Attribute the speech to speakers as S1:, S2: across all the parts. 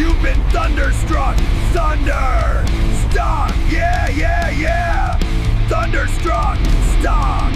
S1: You've been thunderstruck. Thunder! Stop! Yeah, yeah, yeah! Thunderstruck! Stop!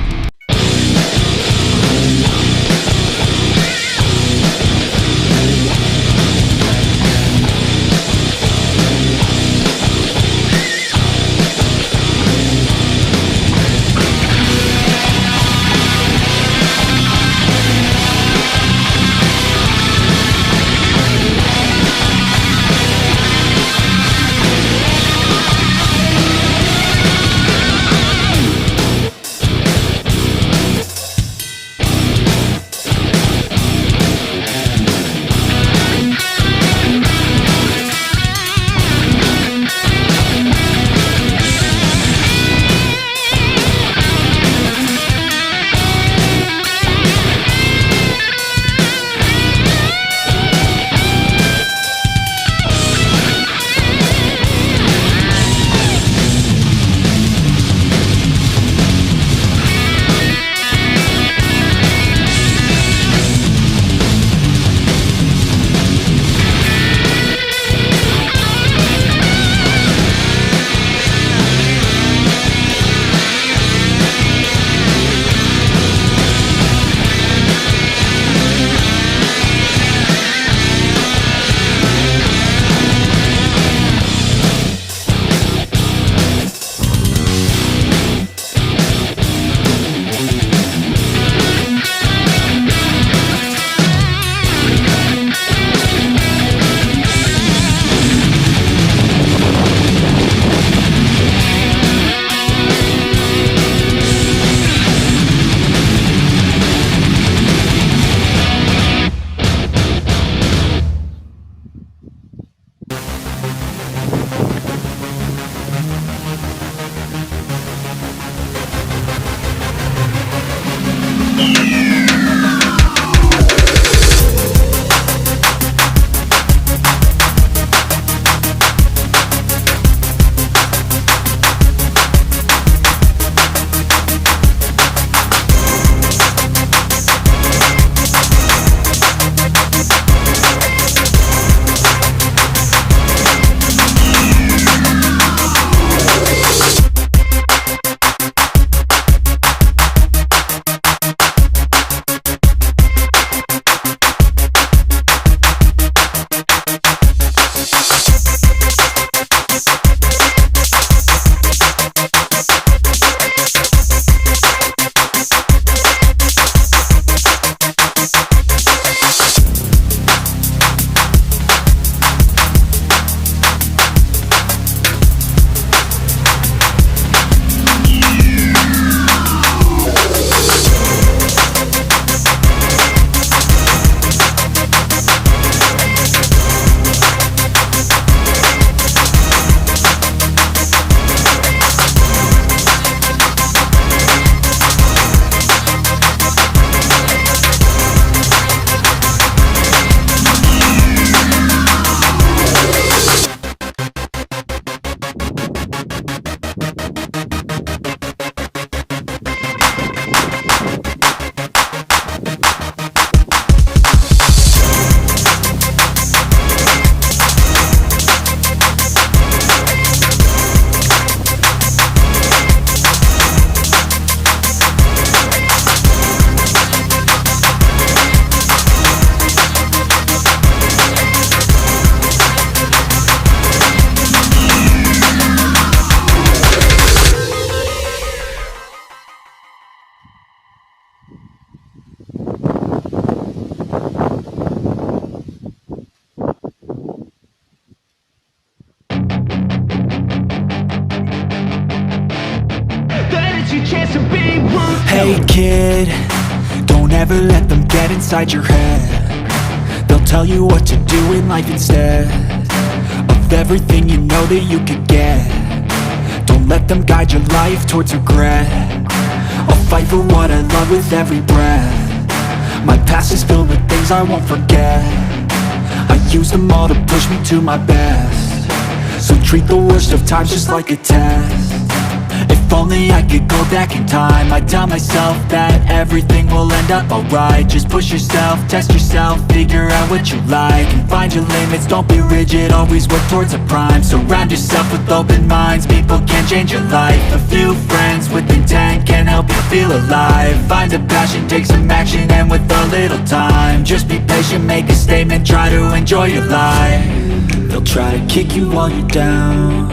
S2: Hey kid, don't ever let them get inside your head. They'll tell you what to do in life instead of everything you know that you could get. Don't let them guide your life towards regret. I'll fight for what I love with every breath. My past is filled with things I won't forget. I use them all to push me to my best. So treat the worst of times just like a test. If only I could go back in time, I'd tell myself that everything will end up alright. Just push yourself, test yourself, figure out what you like, and find your limits, don't be rigid, always work towards a prime. Surround yourself with open minds, people can change your life. A few friends with intent can help you feel alive. Find a passion, take some action, and with a little time, just be patient, make a statement, try to enjoy your life. They'll try to kick you while you're down,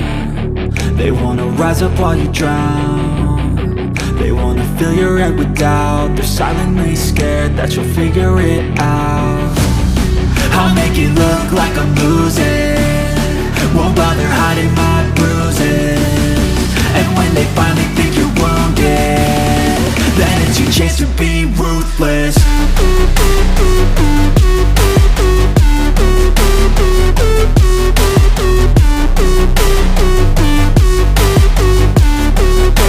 S2: they wanna rise up while you drown. They wanna fill your head with doubt, they're silently scared that you'll figure it out. I'll make it look like I'm losing, won't bother hiding my bruises. And when they finally think you're wounded, then it's your chance to be ruthless.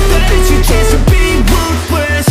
S2: Then it's your chance to be ruthless.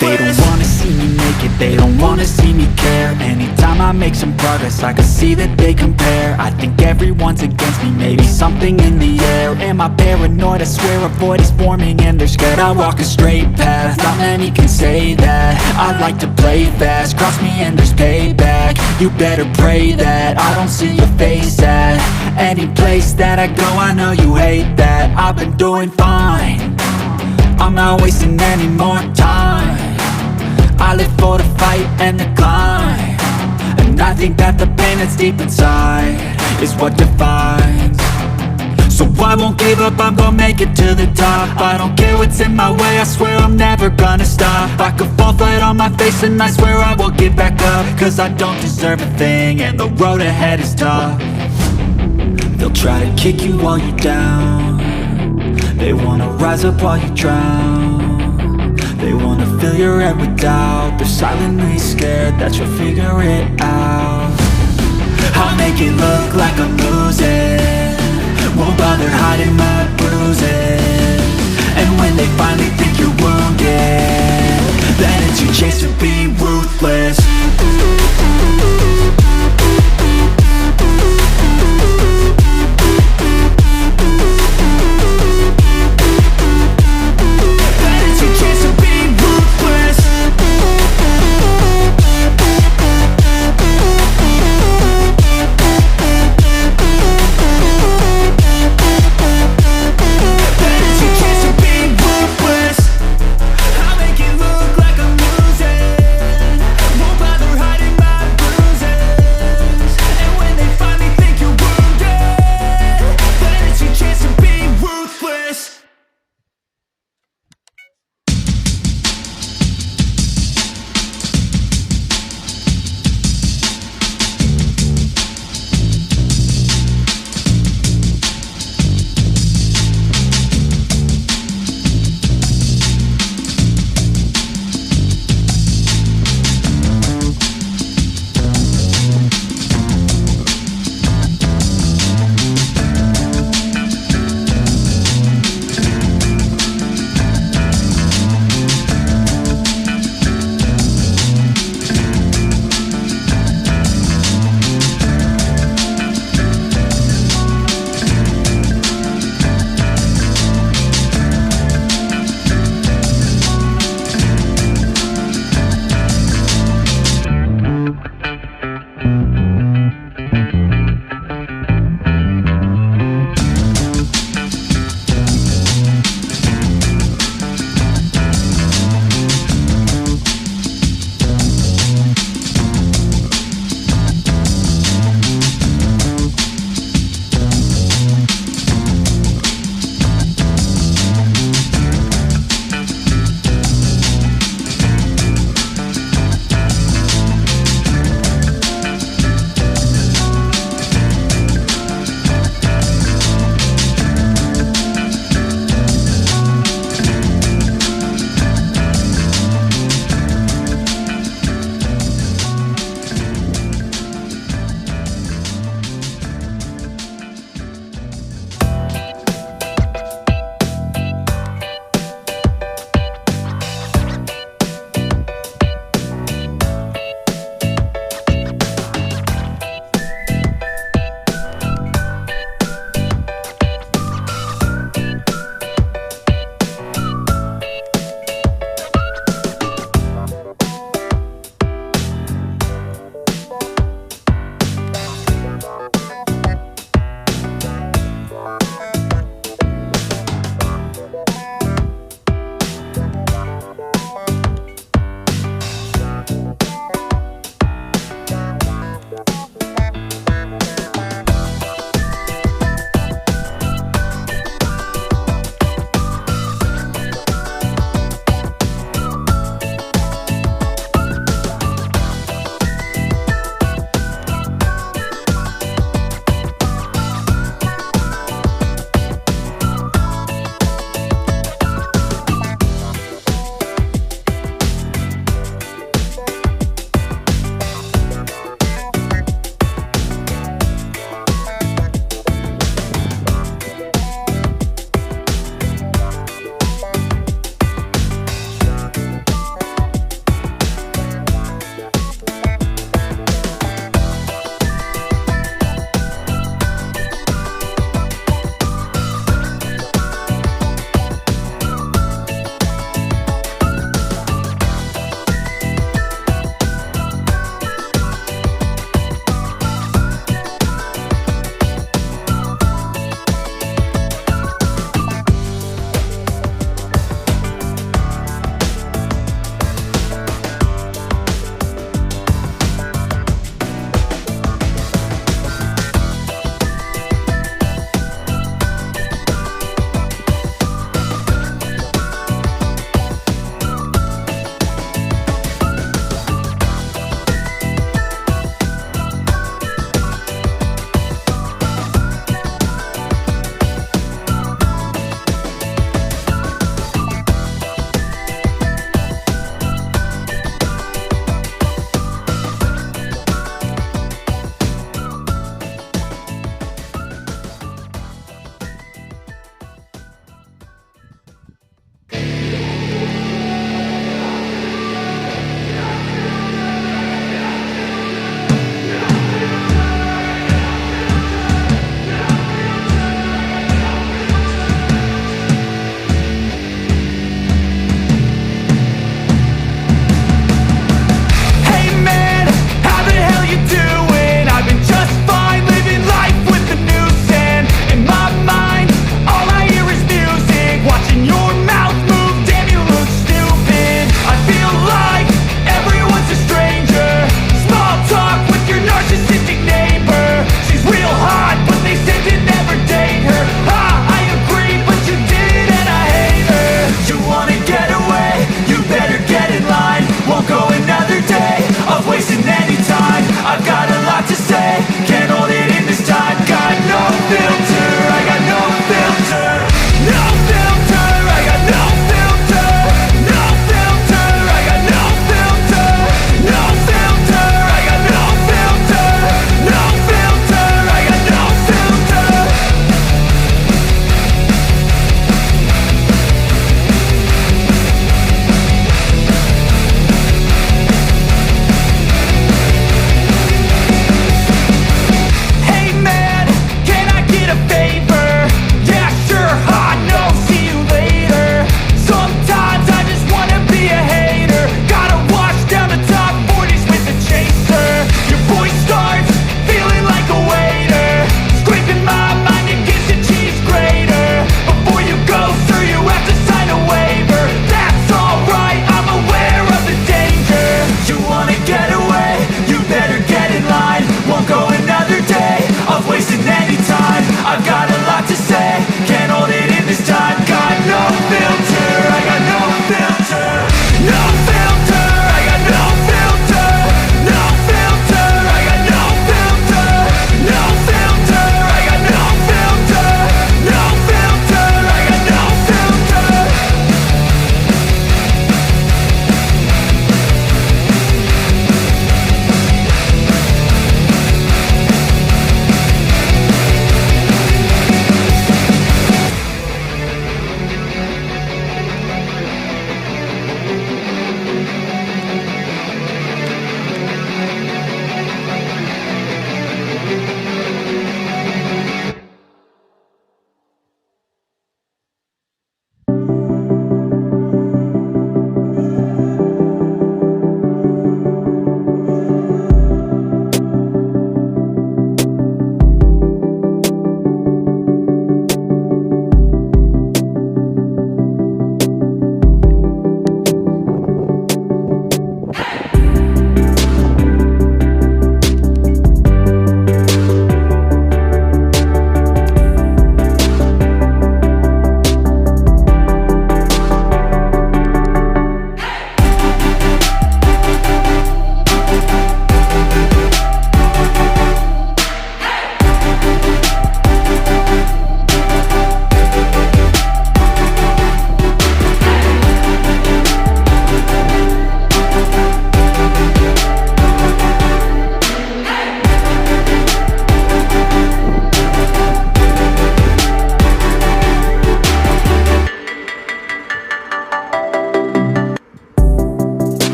S2: They don't wanna see me make it, they don't wanna see me care. Anytime I make some progress, I can see that they compare. I think everyone's against me, maybe something in the air. Am I paranoid? I swear a void is forming and they're scared. I walk a straight path, not many can say that. I like to play fast, cross me and there's payback. You better pray that I don't see your face at any place that I go. I know you hate that. I've been doing fine, I'm not wasting any more time. I live for the fight and the climb, and I think that the pain that's deep inside is what defines. So I won't give up, I'm gonna make it to the top. I don't care what's in my way, I swear I'm never gonna stop. I could fall flat on my face and I swear I will get back up, cause I don't deserve a thing and the road ahead is tough. They'll try to kick you while you're down, they wanna rise up while you drown. They wanna fill your head with doubt, they're silently scared that you'll figure it out. I'll make it look like I'm losing, won't bother hiding my bruises. And when they finally think you're wounded, then it's your chance to be ruthless. Won't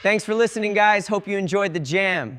S3: Thanks for listening, guys. Hope you enjoyed the jam.